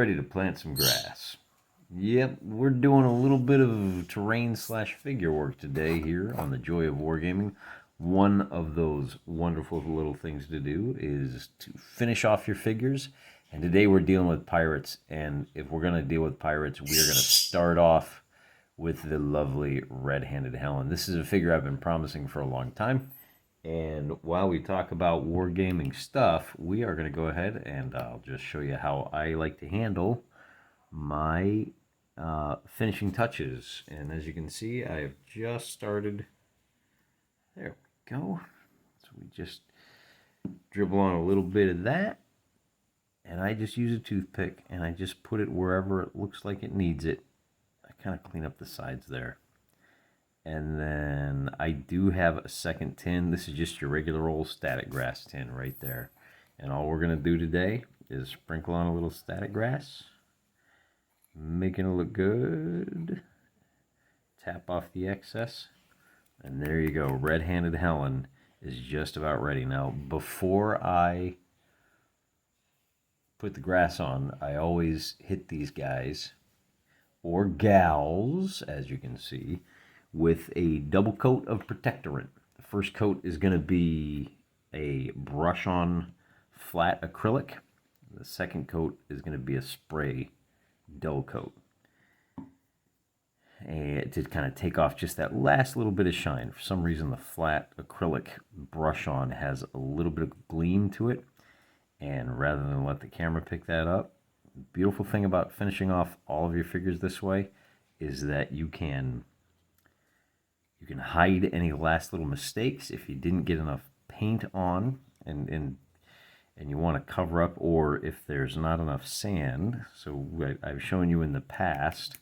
ready to plant some grass? Yep, we're doing a little bit of terrain slash figure work today here on the Joy of Wargaming. One of those wonderful little things to do is to finish off your figures. And today we're dealing with pirates. And if we're going to deal with pirates, we're going to start off with the lovely Red-Handed Helen. This is a figure I've been promising for a long time. And while we talk about wargaming stuff, we are going to go ahead and I'll just show you how I like to handle my finishing touches. And as you can see, I have just started. There we go. So we just dribble on a little bit of that. And I just use a toothpick and I just put it wherever it looks like it needs it. I kind of clean up the sides there. And then I do have a second tin. This is just your regular old static grass tin right there. And all we're going to do today is sprinkle on a little static grass. Making it look good. Tap off the excess. And there you go. Red-Handed Helen is just about ready. Now, before I put the grass on, I always hit these guys, or gals, as you can see, with a double coat of protectorant. The first coat is going to be a brush-on flat acrylic. The second coat is going to be a spray dull coat. And to kind of take off just that last little bit of shine. For some reason, the flat acrylic brush-on has a little bit of gleam to it. And rather than let the camera pick that up, the beautiful thing about finishing off all of your figures this way is that you can hide any last little mistakes if you didn't get enough paint on and you want to cover up, or if there's not enough sand. So I've shown you in the past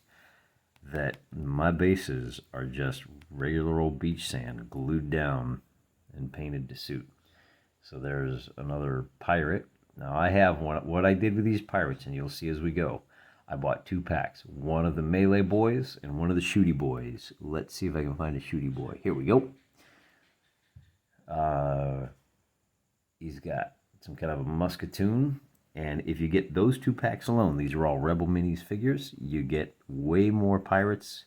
that my bases are just regular old beach sand glued down and painted to suit. So there's another pirate. Now I have what I did with these pirates, and you'll see as we go. I bought 2 packs, one of the melee boys and one of the shooty boys. Let's see if I can find a shooty boy. Here we go. He's got some kind of a musketoon. And if you get those 2 packs alone, these are all Rebel Minis figures, you get way more pirates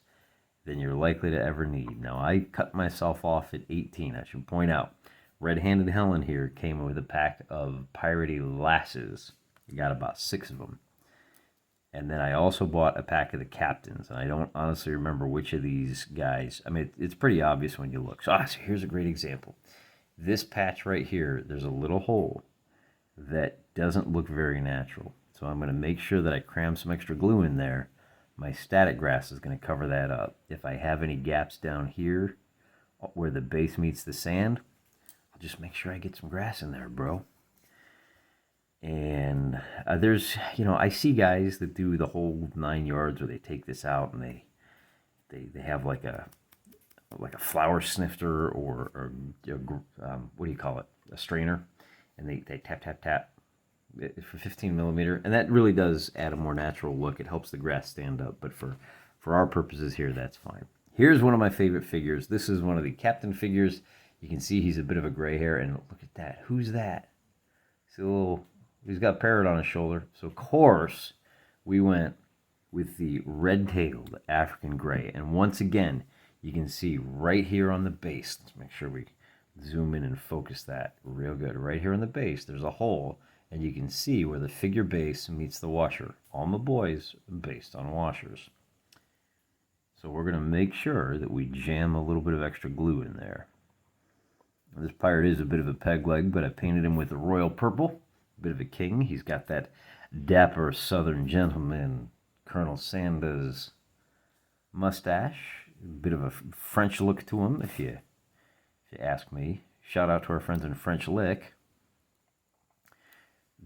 than you're likely to ever need. Now, I cut myself off at 18. I should point out, Red-Handed Helen here came with a pack of piratey lasses. You got about 6 of them. And then I also bought a pack of the captains. And I don't honestly remember which of these guys. I mean, it's pretty obvious when you look. So here's a great example. This patch right here, there's a little hole that doesn't look very natural. So I'm going to make sure that I cram some extra glue in there. My static grass is going to cover that up. If I have any gaps down here where the base meets the sand, I'll just make sure I get some grass in there, bro. And there's, I see guys that do the whole 9 yards where they take this out and they have like a flower snifter or what do you call it? A strainer. And they tap, tap, tap for 15 millimeter. And that really does add a more natural look. It helps the grass stand up. But for our purposes here, that's fine. Here's one of my favorite figures. This is one of the captain figures. You can see he's a bit of a gray hair. And look at that. Who's that? He's got a parrot on his shoulder. So, of course, we went with the red-tailed African gray. And once again, you can see right here on the base. Let's make sure we zoom in and focus that real good. Right here on the base, there's a hole. And you can see where the figure base meets the washer. All my boys are based on washers. So we're going to make sure that we jam a little bit of extra glue in there. Now, this pirate is a bit of a peg leg, but I painted him with the royal purple. Bit of a king. He's got that dapper southern gentleman Colonel Sanders mustache. A bit of a French look to him, if you ask me. Shout out to our friends in French Lick.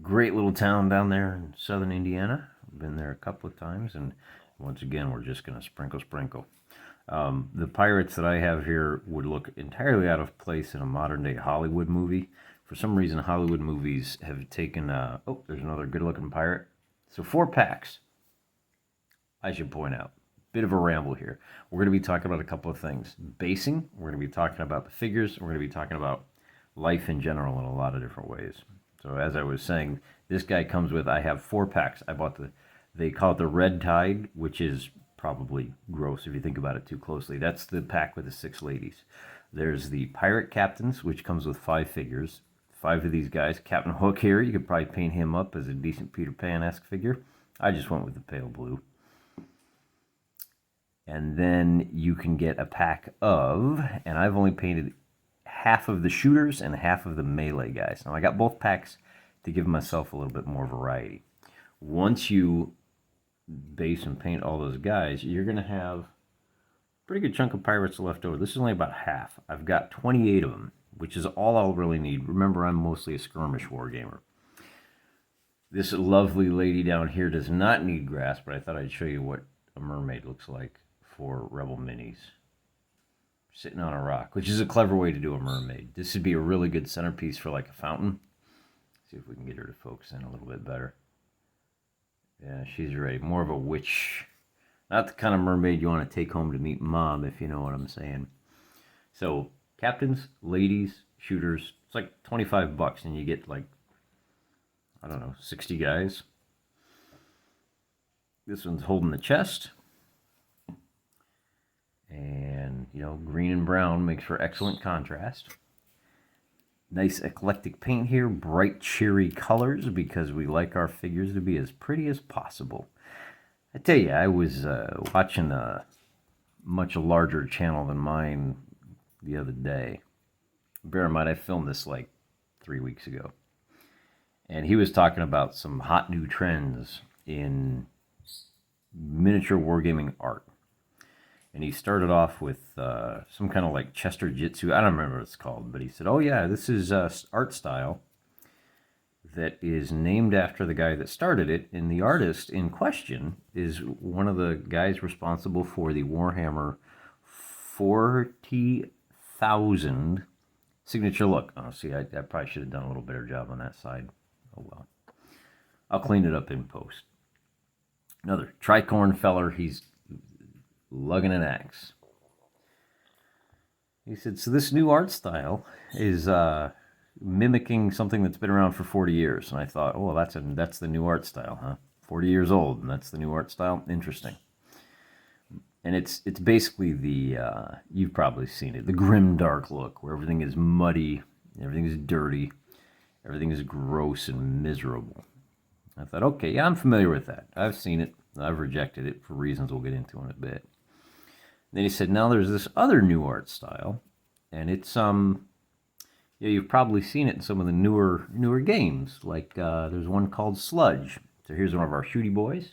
Great little town down there in southern Indiana. I've been there a couple of times, and once again, we're just going to sprinkle. The pirates that I have here would look entirely out of place in a modern-day Hollywood movie. For some reason, Hollywood movies have taken... oh, there's another good-looking pirate. So 4 packs, I should point out. Bit of a ramble here. We're going to be talking about a couple of things. Basing, we're going to be talking about the figures, we're going to be talking about life in general in a lot of different ways. So as I was saying, this guy comes with... I have 4 packs. I bought They call it the Red Tide, which is probably gross if you think about it too closely. That's the pack with the 6 ladies. There's the Pirate Captains, which comes with 5 figures. 5 of these guys. Captain Hook here, you could probably paint him up as a decent Peter Pan-esque figure. I just went with the pale blue. And then you can get a pack of, and I've only painted half of the shooters and half of the melee guys. Now I got both packs to give myself a little bit more variety. Once you base and paint all those guys, you're going to have a pretty good chunk of pirates left over. This is only about half. I've got 28 of them, which is all I'll really need. Remember, I'm mostly a skirmish wargamer. This lovely lady down here does not need grass, but I thought I'd show you what a mermaid looks like for Rebel Minis. Sitting on a rock, which is a clever way to do a mermaid. This would be a really good centerpiece for like a fountain. See if we can get her to focus in a little bit better. Yeah, she's ready. More of a witch. Not the kind of mermaid you want to take home to meet mom, if you know what I'm saying. So, captains, ladies, shooters, it's like $25, and you get like, I don't know, 60 guys. This one's holding the chest. And, you know, green and brown makes for excellent contrast. Nice eclectic paint here, bright cheery colors, because we like our figures to be as pretty as possible. I tell you, I was watching a much larger channel than mine the other day. Bear in mind, I filmed this like 3 weeks ago. And he was talking about some hot new trends in miniature wargaming art. And he started off with some kind of like Chester Jitsu. I don't remember what it's called, but he said, oh yeah, this is art style that is named after the guy that started it. And the artist in question is one of the guys responsible for the Warhammer 40,000 signature look. Oh, see, I probably should have done a little better job on that side. Oh well. I'll clean it up in post. Another tricorn feller. He's lugging an axe. He said, so this new art style is mimicking something that's been around for 40 years. And I thought, oh, well, that's the new art style, huh? 40 years old, and that's the new art style? Interesting. And it's basically the, you've probably seen it, the grim dark look, where everything is muddy, everything is dirty, everything is gross and miserable. I thought, okay, yeah, I'm familiar with that. I've seen it. I've rejected it for reasons we'll get into in a bit. Then he said, now there's this other new art style, and it's yeah, you've probably seen it in some of the newer games. Like there's one called Sludge. So here's one of our shooty boys.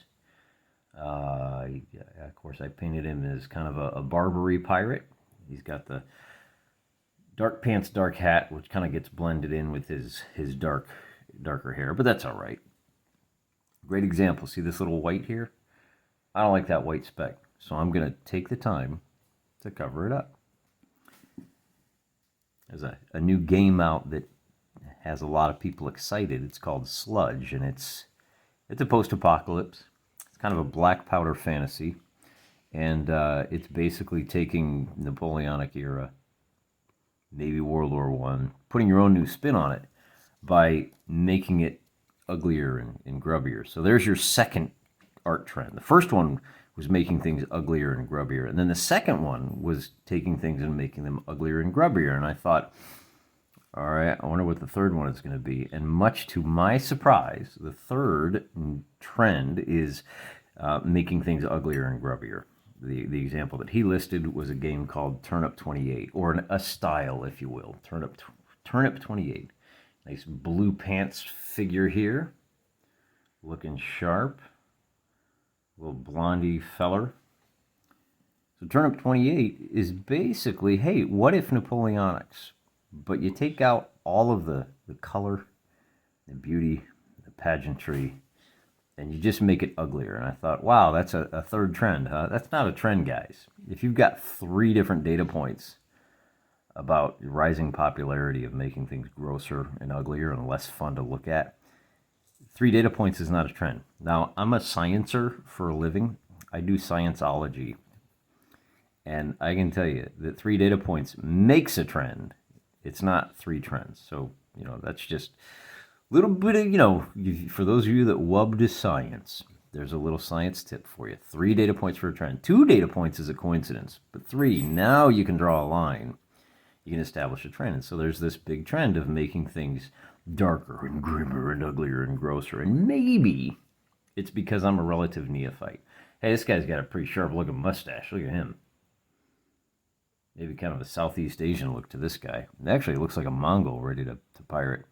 Of course, I painted him as kind of a Barbary pirate. He's got the dark pants, dark hat, which kind of gets blended in with his darker hair, but that's all right. Great example. See this little white here? I don't like that white speck. So I'm going to take the time to cover it up. There's a new game out that has a lot of people excited. It's called Sludge, and it's a post-apocalypse. It's kind of a black powder fantasy, and it's basically taking Napoleonic era, maybe World War I, putting your own new spin on it by making it uglier and grubbier. So there's your second art trend. The first one was making things uglier and grubbier. And then the second one was taking things and making them uglier and grubbier. And I thought, all right, I wonder what the third one is going to be. And much to my surprise, the third trend is making things uglier and grubbier. The example that he listed was a game called Turnip 28, or a style, if you will. Turnip 28. Nice blue pants figure here, looking sharp. Little blondie feller. So Turnip 28 is basically, hey, what if Napoleonics? But you take out all of the color, the beauty, the pageantry, and you just make it uglier. And I thought, wow, that's a third trend, huh? That's not a trend, guys. If you've got 3 different data points about the rising popularity of making things grosser and uglier and less fun to look at, 3 data points is not a trend. Now, I'm a sciencer for a living. I do scienceology. And I can tell you that 3 data points makes a trend. It's not 3 trends. So, you know, that's just a little bit of, you know, for those of you that wubbed to science, there's a little science tip for you. 3 data points for a trend. 2 data points is a coincidence, but 3, now you can draw a line. You can establish a trend. And so there's this big trend of making things darker and grimmer and uglier and grosser. And maybe it's because I'm a relative neophyte. Hey, this guy's got a pretty sharp looking mustache. Look at him. Maybe kind of a Southeast Asian look to this guy. Actually, it looks like a Mongol ready to pirate.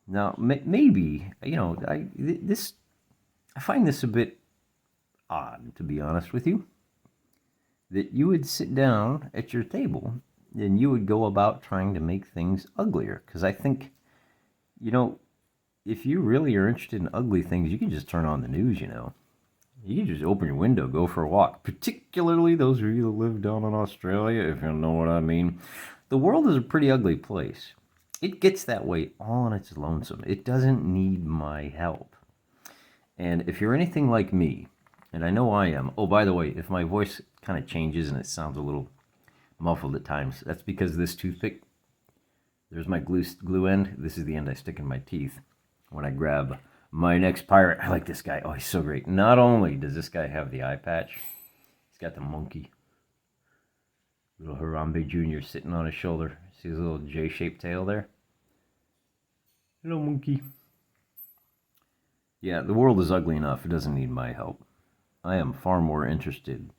Now, maybe, I find this a bit odd, to be honest with you, that you would sit down at your table and you would go about trying to make things uglier. Because I think, if you really are interested in ugly things, you can just turn on the news, You can just open your window, go for a walk. Particularly those of you that live down in Australia, if you know what I mean. The world is a pretty ugly place. It gets that way all on its lonesome. It doesn't need my help. And if you're anything like me, and I know I am. Oh, by the way, if my voice kind of changes and it sounds a little muffled at times, that's because this toothpick, there's my glue end. This is the end I stick in my teeth when I grab my next pirate. I like this guy. Oh, he's so great. Not only does this guy have the eye patch, he's got the monkey. Little Harambe Jr. sitting on his shoulder. See his little J-shaped tail there? Hello, monkey. Yeah, the world is ugly enough. It doesn't need my help. I am far more interested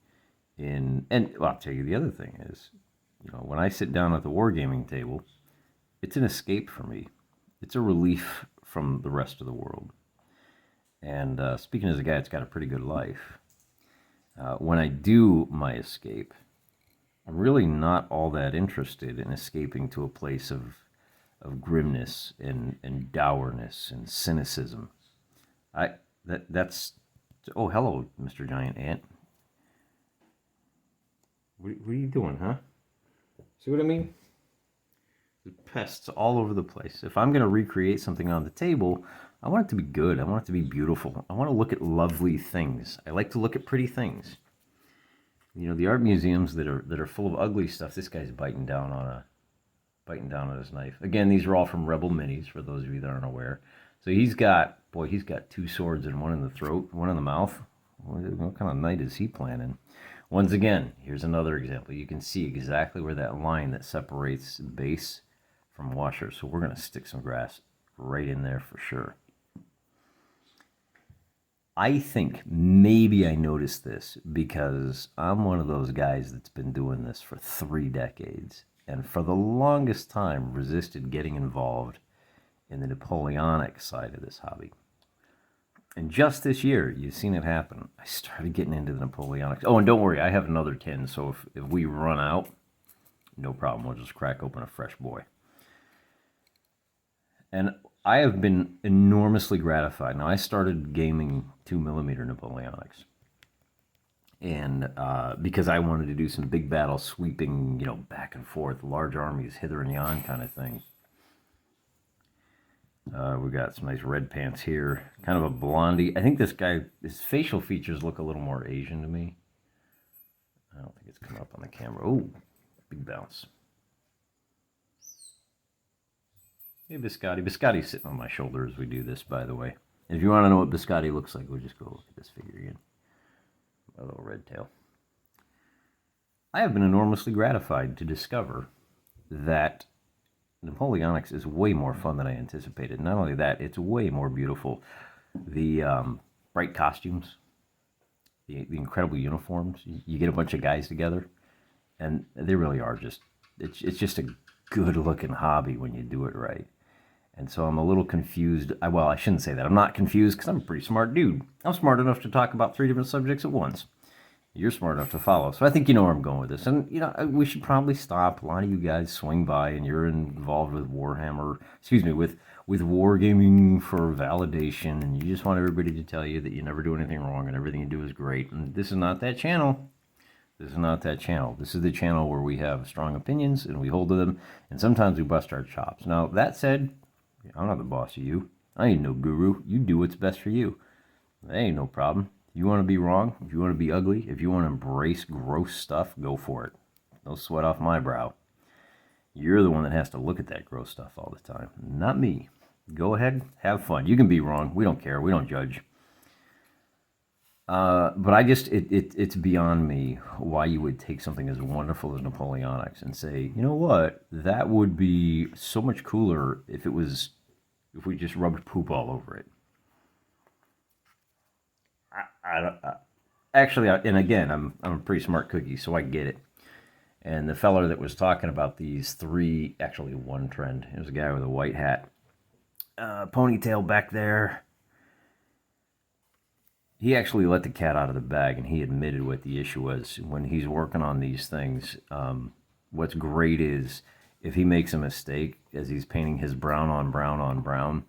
in... And well, I'll tell you the other thing is, when I sit down at the Wargaming table, it's an escape for me. It's a relief from the rest of the world. And speaking as a guy that's got a pretty good life, when I do my escape, I'm really not all that interested in escaping to a place of grimness and dourness and cynicism. That's oh, hello, Mr. Giant Ant. What are you doing, huh? See what I mean? There's pests all over the place. If I'm going to recreate something on the table, I want it to be good. I want it to be beautiful. I want to look at lovely things. I like to look at pretty things. The art museums that are full of ugly stuff. This guy's biting down on his knife. Again, these are all from Rebel Minis, for those of you that aren't aware. So he's got 2 swords and one in the throat, one in the mouth. What kind of night is he planning? Once again, here's another example. You can see exactly where that line that separates base from washer. So we're going to stick some grass right in there for sure. I think maybe I noticed this because I'm one of those guys that's been doing this for 3 decades and for the longest time resisted getting involved in the Napoleonic side of this hobby. And just this year, you've seen it happen. I started getting into the Napoleonic. Oh, and don't worry, I have another tin, so if we run out, no problem. We'll just crack open a fresh boy. And I have been enormously gratified. Now, I started gaming 2mm Napoleonics. And because I wanted to do some big battle sweeping, back and forth, large armies, hither and yon kind of thing. We got some nice red pants here. Kind of a blondie. I think this guy, his facial features look a little more Asian to me. I don't think it's come up on the camera. Oh, big bounce. Hey, Biscotti. Biscotti's sitting on my shoulder as we do this, by the way. And if you want to know what Biscotti looks like, we'll just go look at this figure again. My little red tail. I have been enormously gratified to discover that Napoleonics is way more fun than I anticipated. Not only that, it's way more beautiful. The bright costumes, the incredible uniforms. You get a bunch of guys together, and they really are just, it's just a good-looking hobby when you do it right. And so I'm a little confused. Well, I shouldn't say that. I'm not confused because I'm a pretty smart dude. I'm smart enough to talk about 3 different subjects at once. You're smart enough to follow. So I think you know where I'm going with this. And, we should probably stop. A lot of you guys swing by and you're involved with with Wargaming for validation. And you just want everybody to tell you that you never do anything wrong and everything you do is great. And this is not that channel. This is not that channel. This is the channel where we have strong opinions and we hold to them. And sometimes we bust our chops. Now, that said, I'm not the boss of you. I ain't no guru. You do what's best for you. That ain't no problem. If you want to be wrong, if you want to be ugly, if you want to embrace gross stuff, go for it. No sweat off my brow. You're the one that has to look at that gross stuff all the time, not me. Go ahead, have fun. You can be wrong. We don't care. We don't judge. But I just, it's beyond me why you would take something as wonderful as Napoleonics and say, you know what, that would be so much cooler if if we just rubbed poop all over it. Actually, and again, I'm a pretty smart cookie, so I get it. And the feller that was talking about these three, actually one trend, it was a guy with a white hat, ponytail back there. He actually let the cat out of the bag, and he admitted what the issue was when he's working on these things. What's great is if he makes a mistake as he's painting his brown on brown on brown,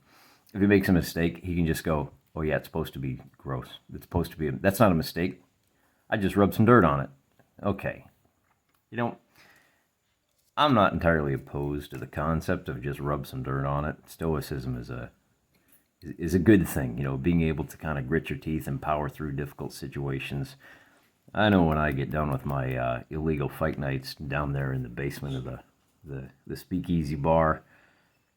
if he makes a mistake, he can just go, oh yeah, it's supposed to be gross. It's supposed to be, that's not a mistake. I just rubbed some dirt on it. Okay. You know, I'm not entirely opposed to the concept of just rub some dirt on it. Stoicism is a good thing, you know, being able to kind of grit your teeth and power through difficult situations. I know when I get done with my illegal fight nights down there in the basement of the speakeasy bar,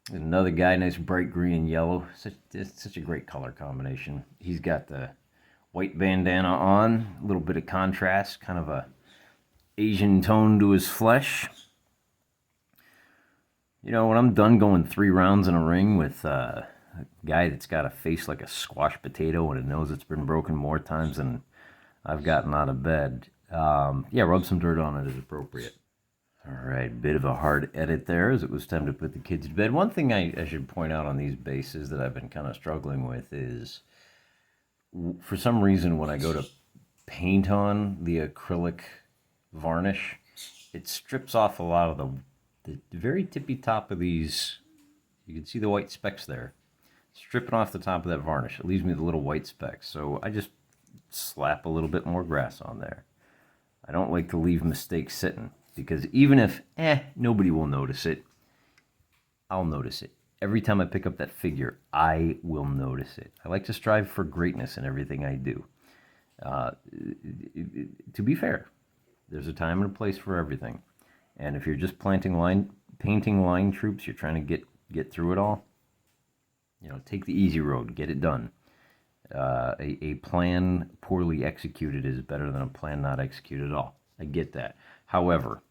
there's another guy, nice bright green and yellow. It's such a great color combination. He's got the white bandana on, a little bit of contrast, kind of a Asian tone to his flesh. You know, when I'm done going 3 rounds in a ring with a guy that's got a face like a squash potato and a nose that's been broken more times than I've gotten out of bed, yeah, rub some dirt on it is appropriate. All right, bit of a hard edit there as it was time to put the kids to bed. One thing I should point out on these bases that I've been kind of struggling with is, for some reason, when I go to paint on the acrylic varnish, it strips off a lot of the very tippy top of these. You can see the white specks there. Stripping off the top of that varnish, it leaves me the little white specks. So I just slap a little bit more grass on there. I don't like to leave mistakes sitting, because even if, nobody will notice it, I'll notice it. Every time I pick up that figure, I will notice it. I like to strive for greatness in everything I do. To be fair, there's a time and a place for everything. And if you're just painting line troops, you're trying to get through it all, you know, take the easy road, get it done. A plan poorly executed is better than a plan not executed at all. I get that. However,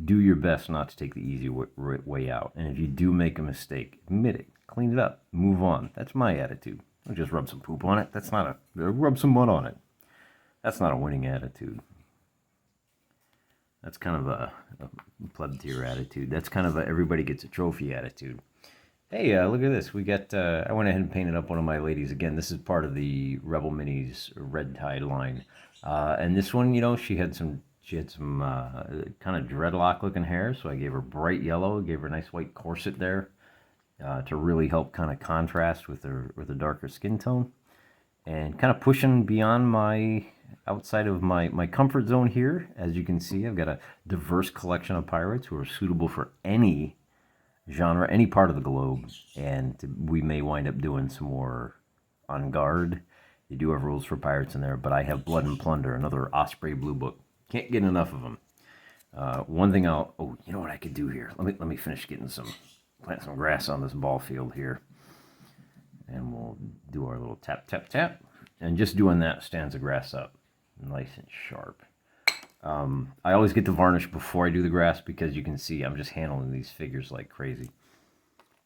do your best not to take the easy way out. And if you do make a mistake, admit it, clean it up, move on. That's my attitude. Don't just rub some poop on it. That's not rub some mud on it. That's not a winning attitude. That's kind of a pleb tier attitude. That's kind of a everybody gets a trophy attitude. Hey, look at this. We got, I went ahead and painted up one of my ladies. Again, this is part of the Rebel Minis Red Tide line. And this one, you know, she had some kind of dreadlock looking hair, so I gave her bright yellow, gave her a nice white corset there to really help kind of contrast with her darker skin tone, and kind of pushing beyond my outside of my comfort zone here. As you can see, I've got a diverse collection of pirates who are suitable for any genre, any part of the globe, and we may wind up doing some more on guard. You do have rules for pirates in there, but I have Blood and Plunder, another Osprey Blue Book. Can't get enough of them. One thing you know what I could do here? Let me finish plant some grass on this ball field here, and we'll do our little tap, tap, tap. And just doing that stands the grass up nice and sharp. I always get the varnish before I do the grass, because you can see I'm just handling these figures like crazy.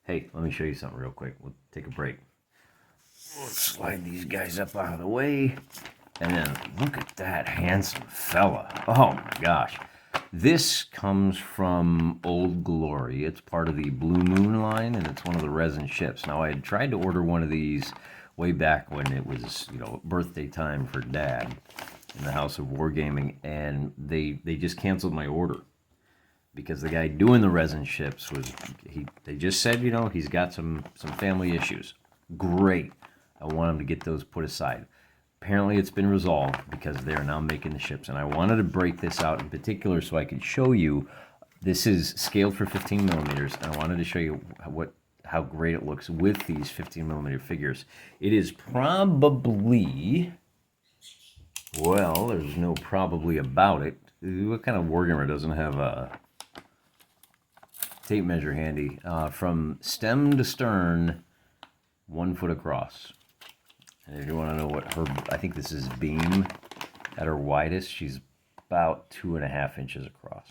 Hey, let me show you something real quick. We'll take a break. We'll slide these guys up out of the way. And then look at that handsome fella. Oh my gosh. This comes from Old Glory. It's part of the Blue Moon line, and it's one of the resin ships. Now, I had tried to order one of these way back when it was, you know, birthday time for Dad in the House of Wargaming, and they just canceled my order because the guy doing the resin ships they just said, you know, he's got some family issues. Great. I want him to get those put aside. Apparently it's been resolved because they're now making the ships, and I wanted to break this out in particular so I could show you. This is scaled for 15 millimeters, and I wanted to show you how great it looks with these 15 millimeter figures. It is probably, well, there's no probably about it. What kind of wargamer doesn't have a tape measure handy. From stem to stern, 1 foot across. And if you want to know what her, I think this is beam at her widest, she's about 2.5 inches across.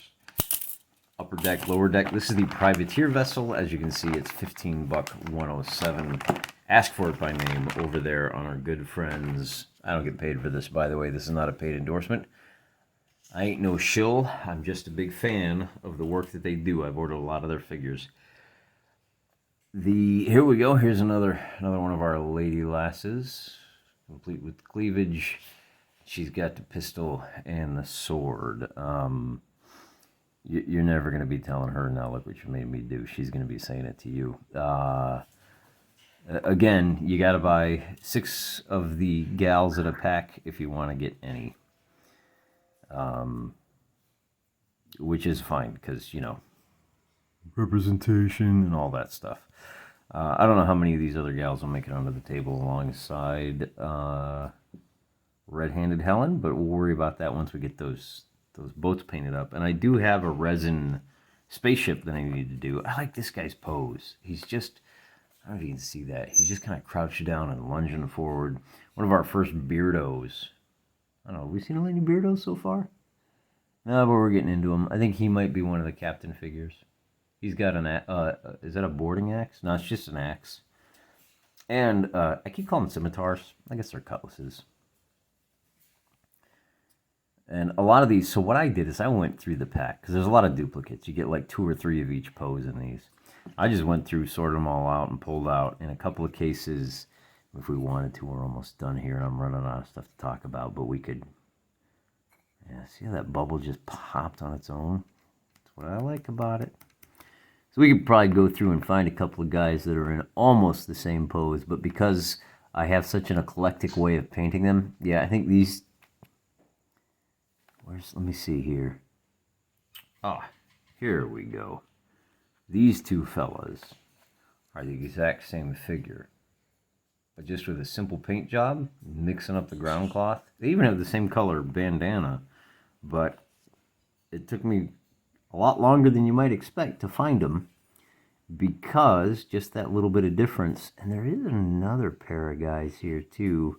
Upper deck, lower deck. This is the privateer vessel. As you can see, it's $15.107. Ask for it by name over there on our good friends. I don't get paid for this, by the way. This is not a paid endorsement. I ain't no shill. I'm just a big fan of the work that they do. I've ordered a lot of their figures. Here we go. Here's another one of our lady lasses, complete with cleavage. She's got the pistol and the sword. You're never going to be telling her, now look what you made me do. She's going to be saying it to you. Again, you got to buy 6 of the gals at a pack if you want to get any. Which is fine, because, you know, representation and all that stuff. I don't know how many of these other gals will make it onto the table alongside Red-Handed Helen, but we'll worry about that once we get those boats painted up. And I do have a resin spaceship that I need to do. I like this guy's pose. He's just, I don't know if you can see that. He's just kind of crouched down and lunging forward. One of our first beardos. I don't know, have we seen any beardos so far? No, but we're getting into him. I think he might be one of the captain figures. He's got an, is that a boarding axe? No, it's just an axe. And I keep calling them scimitars. I guess they're cutlasses. And a lot of these, so what I did is I went through the pack, because there's a lot of duplicates. You get like 2 or 3 of each pose in these. I just went through, sorted them all out, and pulled out. In a couple of cases, if we wanted to, we're almost done here, and I'm running out of stuff to talk about, but we could, yeah, see how that bubble just popped on its own? That's what I like about it. So we could probably go through and find a couple of guys that are in almost the same pose, but because I have such an eclectic way of painting them, yeah, I think these, let me see here. Ah, here we go. These two fellas are the exact same figure, but just with a simple paint job, mixing up the ground cloth. They even have the same color bandana, but it took me a lot longer than you might expect to find them, because just that little bit of difference. And there is another pair of guys here too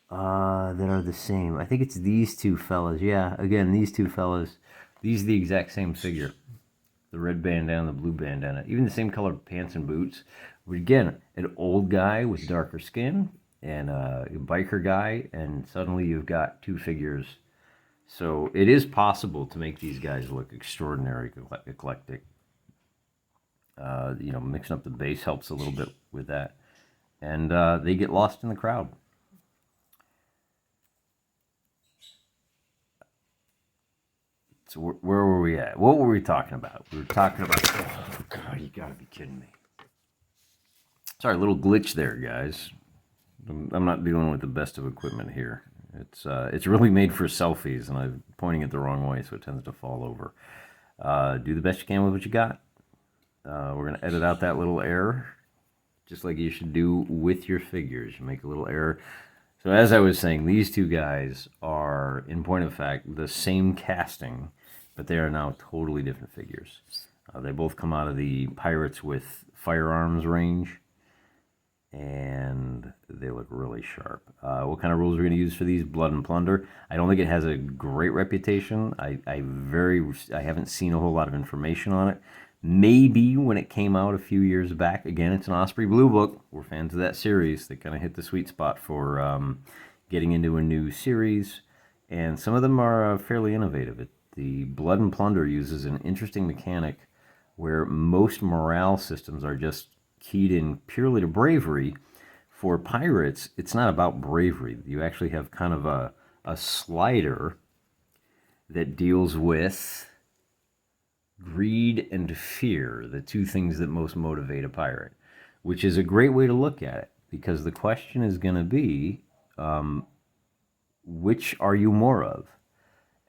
that are the same. I think it's these two fellas. Yeah, again, these two fellas. These are the exact same figure. The red bandana, the blue bandana. Even the same color pants and boots. But again, an old guy with darker skin and a biker guy, and suddenly you've got 2 figures. So it is possible to make these guys look extraordinary, eclectic. You know, mixing up the base helps a little bit with that. And they get lost in the crowd. So where were we at? What were we talking about? We were talking about, oh God, you gotta be kidding me. Sorry, a little glitch there, guys. I'm not dealing with the best of equipment here. It's really made for selfies, and I'm pointing it the wrong way, so it tends to fall over. Do the best you can with what you got. We're going to edit out that little error, just like you should do with your figures. You make a little error. So as I was saying, these two guys are, in point of fact, the same casting, but they are now totally different figures. They both come out of the Pirates with Firearms range, and they look really sharp. What kind of rules we're going to use for these? Blood and Plunder. I don't think it has a great reputation. I haven't seen a whole lot of information on it. Maybe when it came out a few years back. Again, it's an Osprey Blue book. We're fans of that series. They kind of hit the sweet spot for getting into a new series, and some of them are fairly innovative. The Blood and Plunder uses an interesting mechanic where most morale systems are just keyed in purely to bravery. For pirates, it's not about bravery. You actually have kind of a slider that deals with greed and fear, the 2 things that most motivate a pirate, which is a great way to look at it, because the question is going to be, which are you more of?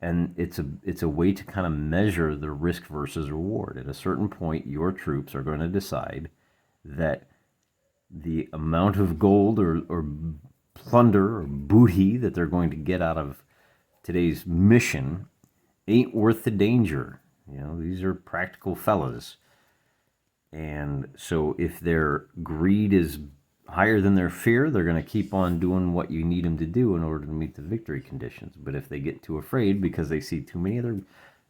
And it's a way to kind of measure the risk versus reward. At a certain point, your troops are going to decide that the amount of gold or plunder or booty that they're going to get out of today's mission ain't worth the danger. You know, these are practical fellas. And so if their greed is higher than their fear, they're going to keep on doing what you need them to do in order to meet the victory conditions. But if they get too afraid because they see too many of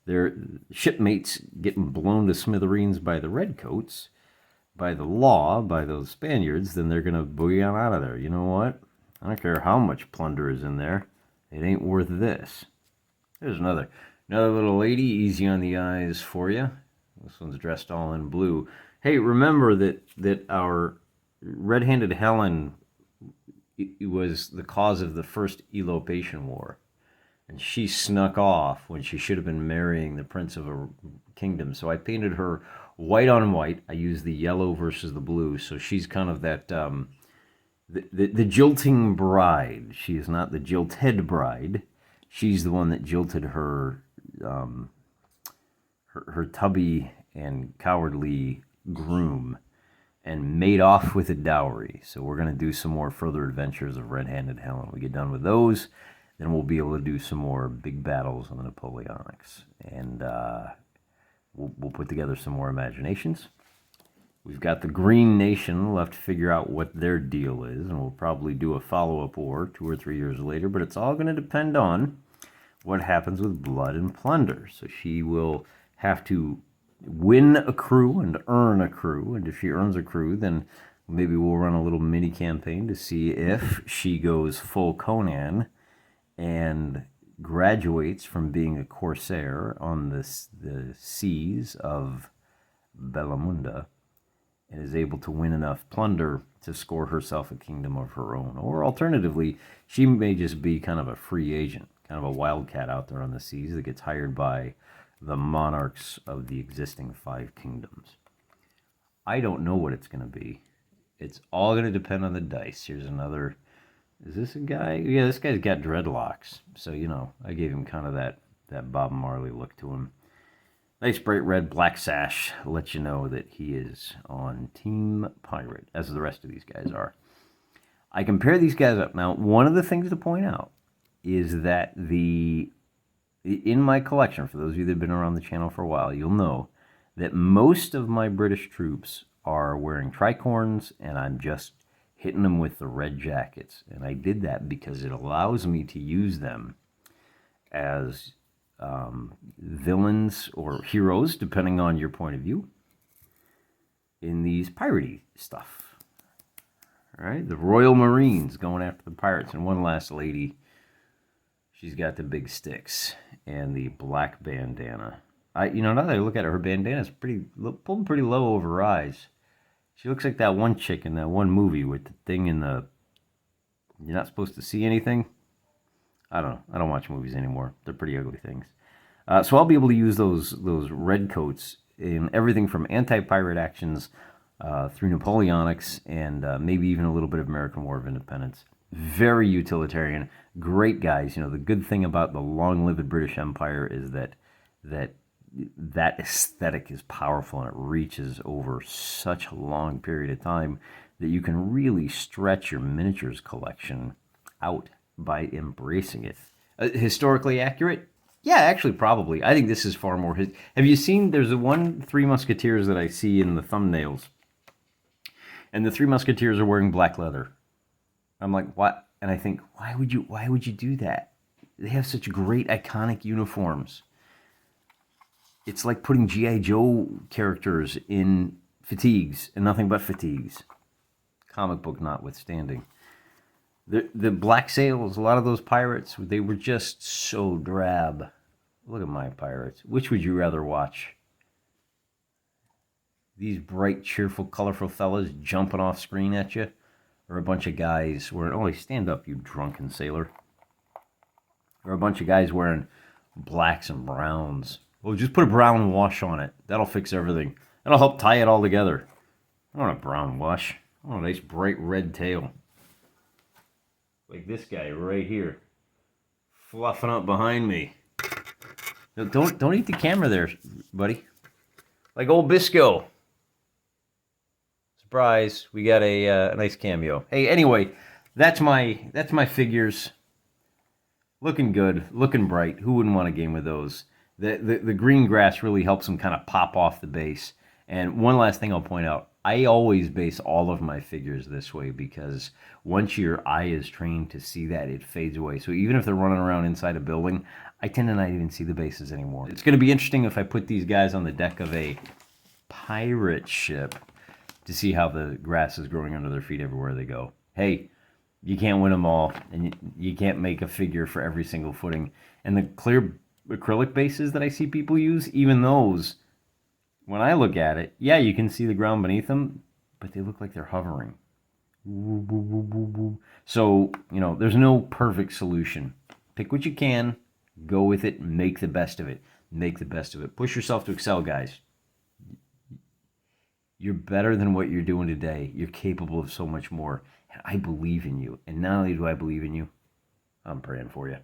their shipmates getting blown to smithereens by the redcoats, by the law, by those Spaniards, then they're going to boogie on out of there. You know what? I don't care how much plunder is in there. It ain't worth this. There's another little lady, easy on the eyes for you. This one's dressed all in blue. Hey, remember that our red-handed Helen was the cause of the first elopation war. And she snuck off when she should have been marrying the prince of a kingdom. So I painted her white on white. I used the yellow versus the blue. So she's kind of that, the jilting bride. She is not the jilted bride. She's the one that jilted her tubby and cowardly groom and made off with a dowry. So we're going to do some more further adventures of Red-Handed Helen. We get done with those, then we'll be able to do some more big battles on the Napoleonics. And we'll put together some more imaginations. We've got the Green Nation left to figure out what their deal is, and we'll probably do a follow-up war 2 or 3 years later, but it's all going to depend on what happens with Blood and Plunder. So she will have to win a crew and earn a crew, and if she earns a crew, then maybe we'll run a little mini campaign to see if she goes full Conan and graduates from being a corsair on the seas of Bellamunda and is able to win enough plunder to score herself a kingdom of her own. Or alternatively, she may just be kind of a free agent, kind of a wildcat out there on the seas that gets hired by the monarchs of the existing 5 kingdoms. I don't know what it's going to be. It's all going to depend on the dice. Here's another. Is this a guy? Yeah, this guy's got dreadlocks. So, you know, I gave him kind of that Bob Marley look to him. Nice bright red, black sash. Let you know that he is on Team Pirate, as the rest of these guys are. I compare these guys up. Now, one of the things to point out is that in my collection, for those of you that have been around the channel for a while, you'll know that most of my British troops are wearing tricorns, and I'm just hitting them with the red jackets. And I did that because it allows me to use them as villains or heroes, depending on your point of view, in these piratey stuff. All right, the Royal Marines going after the pirates, and one last lady. She's got the big sticks and the black bandana. Now that I look at her bandana's pulled pretty low over her eyes. She looks like that one chick in that one movie with the thing in the. You're not supposed to see anything. I don't know. I don't watch movies anymore. They're pretty ugly things. So I'll be able to use those red coats in everything from anti-pirate actions through Napoleonics and maybe even a little bit of American War of Independence. Very utilitarian. Great guys. The good thing about the long-lived British Empire is that aesthetic is powerful and it reaches over such a long period of time that you can really stretch your miniatures collection out by embracing it. Historically accurate? Yeah, actually, probably. I think this is far more. Have you seen? There's the one Three Musketeers that I see in the thumbnails, and the Three Musketeers are wearing black leather. I'm like, what? And I think, why would you do that? They have such great iconic uniforms. It's like putting G.I. Joe characters in fatigues and nothing but fatigues. Comic book notwithstanding. The black sails, a lot of those pirates, they were just so drab. Look at my pirates. Which would you rather watch? These bright, cheerful, colorful fellas jumping off screen at you? Or a bunch of guys wearing... Oh, stand up, you drunken sailor. Or a bunch of guys wearing blacks and browns. Well, just put a brown wash on it. That'll fix everything. That'll help tie it all together. I don't want a brown wash. I want a nice, bright red tail. Like this guy right here, fluffing up behind me. No, don't eat the camera there, buddy. Like old Bisco. Surprise! We got a nice cameo. Hey, anyway, that's my figures. Looking good, looking bright. Who wouldn't want a game with those? The green grass really helps them kind of pop off the base, And one last thing I'll point out, I always base all of my figures this way because once your eye is trained to see that, it fades away. So even if they're running around inside a building, I tend to not even see the bases anymore. It's going to be interesting if I put these guys on the deck of a pirate ship to see how the grass is growing under their feet everywhere they go. Hey, you can't win them all, and you can't make a figure for every single footing. And the clear acrylic bases that I see people use, even those, when I look at it, yeah, you can see the ground beneath them, but they look like they're hovering. So, there's no perfect solution. Pick what you can, go with it, make the best of it. Make the best of it. Push yourself to excel, guys. You're better than what you're doing today. You're capable of so much more. And I believe in you. And not only do I believe in you, I'm praying for you.